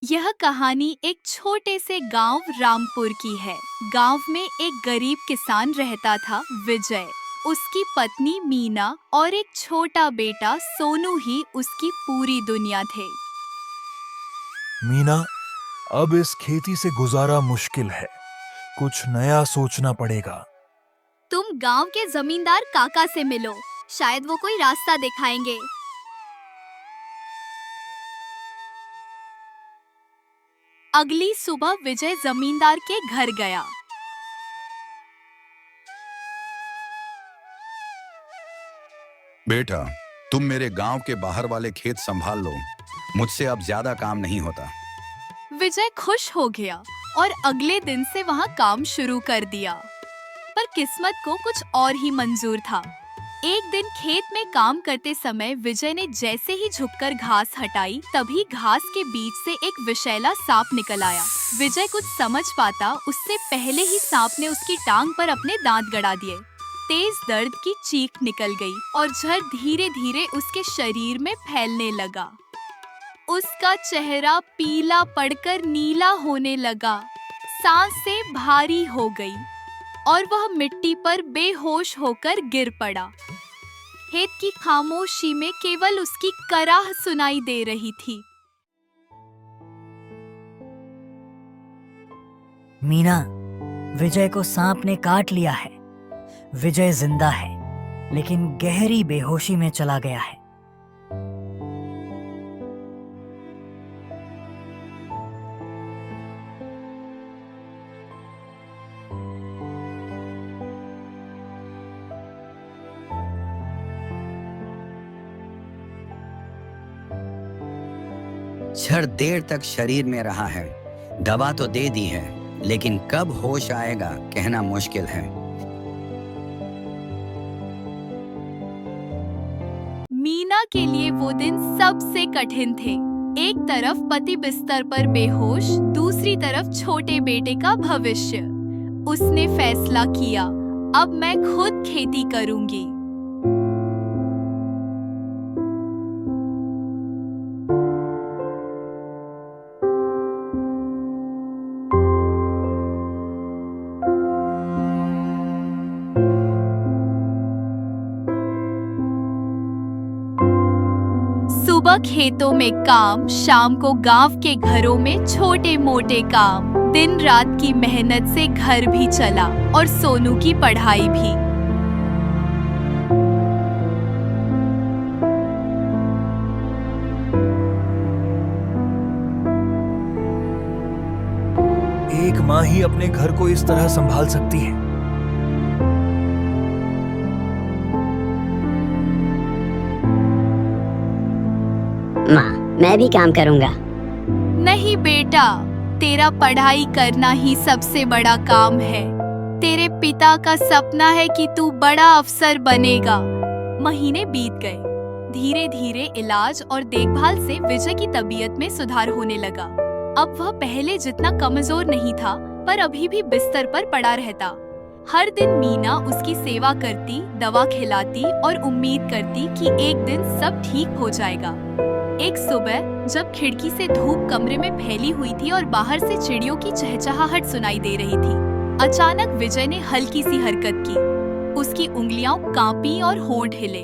यह कहानी एक छोटे से गांव रामपुर की है। गांव में एक गरीब किसान रहता था, विजय। उसकी पत्नी मीना और एक छोटा बेटा सोनू ही उसकी पूरी दुनिया थे। मीना, अब इस खेती से गुजारा मुश्किल है। कुछ नया सोचना पड़ेगा। तुम गांव के जमींदार काका से मिलो, शायद वो कोई रास्ता दिखाएंगे। अगली सुबह विजय जमींदार के घर गया। बेटा, तुम मेरे गांव के बाहर वाले खेत संभाल लो। मुझसे अब ज्यादा काम नहीं होता। विजय खुश हो गया और अगले दिन से वहाँ काम शुरू कर दिया। पर किस्मत को कुछ और ही मंजूर था। एक दिन खेत में काम करते समय विजय ने जैसे ही झुककर घास हटाई, तभी घास के बीच से एक विषैला सांप निकल आया। विजय कुछ समझ पाता उससे पहले ही सांप ने उसकी टांग पर अपने दांत गड़ा दिए। तेज दर्द की चीख निकल गई और जहर धीरे धीरे उसके शरीर में फैलने लगा। उसका चेहरा पीला पड़कर नीला होने लगा, सांसें भारी हो गई और वह मिट्टी पर बेहोश होकर गिर पड़ा। खेत की खामोशी में केवल उसकी कराह सुनाई दे रही थी। मीना, विजय को सांप ने काट लिया है। विजय जिंदा है, लेकिन गहरी बेहोशी में चला गया है। क्षण देर तक शरीर में रहा है। दवा तो दे दी है, लेकिन कब होश आएगा कहना मुश्किल है। मीना के लिए वो दिन सबसे कठिन थे। एक तरफ पति बिस्तर पर बेहोश, दूसरी तरफ छोटे बेटे का भविष्य। उसने फैसला किया, अब मैं खुद खेती करूंगी। सुबह खेतों में काम, शाम को गांव के घरों में छोटे मोटे काम। दिन रात की मेहनत से घर भी चला और सोनू की पढ़ाई भी। एक माँ ही अपने घर को इस तरह संभाल सकती है। माँ, मैं भी काम करूँगा। नहीं बेटा, तेरा पढ़ाई करना ही सबसे बड़ा काम है। तेरे पिता का सपना है कि तू बड़ा अफसर बनेगा। महीने बीत गए। धीरे धीरे इलाज और देखभाल से विजय की तबीयत में सुधार होने लगा। अब वह पहले जितना कमजोर नहीं था, पर अभी भी बिस्तर पर पड़ा रहता। हर दिन मीना उसकी सेवा करती, दवा खिलाती और उम्मीद करती कि एक दिन सब ठीक हो जाएगा। एक सुबह जब खिड़की से धूप कमरे में फैली हुई थी और बाहर से चिड़ियों की चहचहाहट सुनाई दे रही थी, अचानक विजय ने हल्की सी हरकत की। उसकी उंगलियां कांपी और होंठ हिले।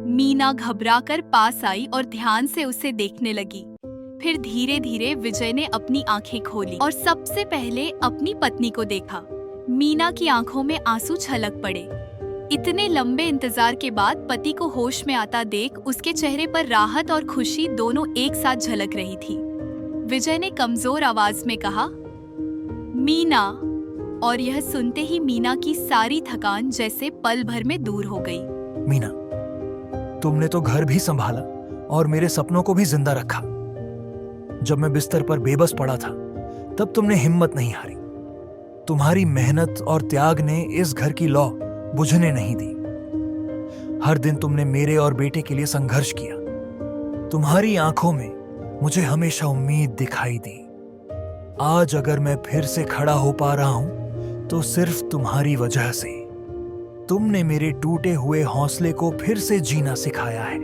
मीना घबराकर पास आई और ध्यान से उसे देखने लगी। फिर धीरे धीरे विजय ने अपनी आंखें खोली और सबसे पहले अपनी पत्नी को देखा। मीना की आंखों में आंसू छलक पड़े। इतने लंबे इंतजार के बाद पति को होश में आता देख उसके चेहरे पर राहत और खुशी दोनों एक साथ झलक रही थी। विजय ने कमजोर आवाज में कहा, मीना, और यह सुनते ही मीना की सारी थकान जैसे पल भर में दूर हो गई। मीना, तुमने तो घर भी संभाला और मेरे सपनों को भी जिंदा रखा। जब मैं बिस्तर पर बेबस पड़ा था, तब तुमने हिम्मत नहीं हारी। तुम्हारी मेहनत और त्याग ने इस घर की लौ बुझने नहीं दी। हर दिन तुमने मेरे और बेटे के लिए संघर्ष किया। तुम्हारी आंखों में मुझे हमेशा उम्मीद दिखाई दी। आज अगर मैं फिर से खड़ा हो पा रहा हूं, तो सिर्फ तुम्हारी वजह से। तुमने मेरे टूटे हुए हौसले को फिर से जीना सिखाया है।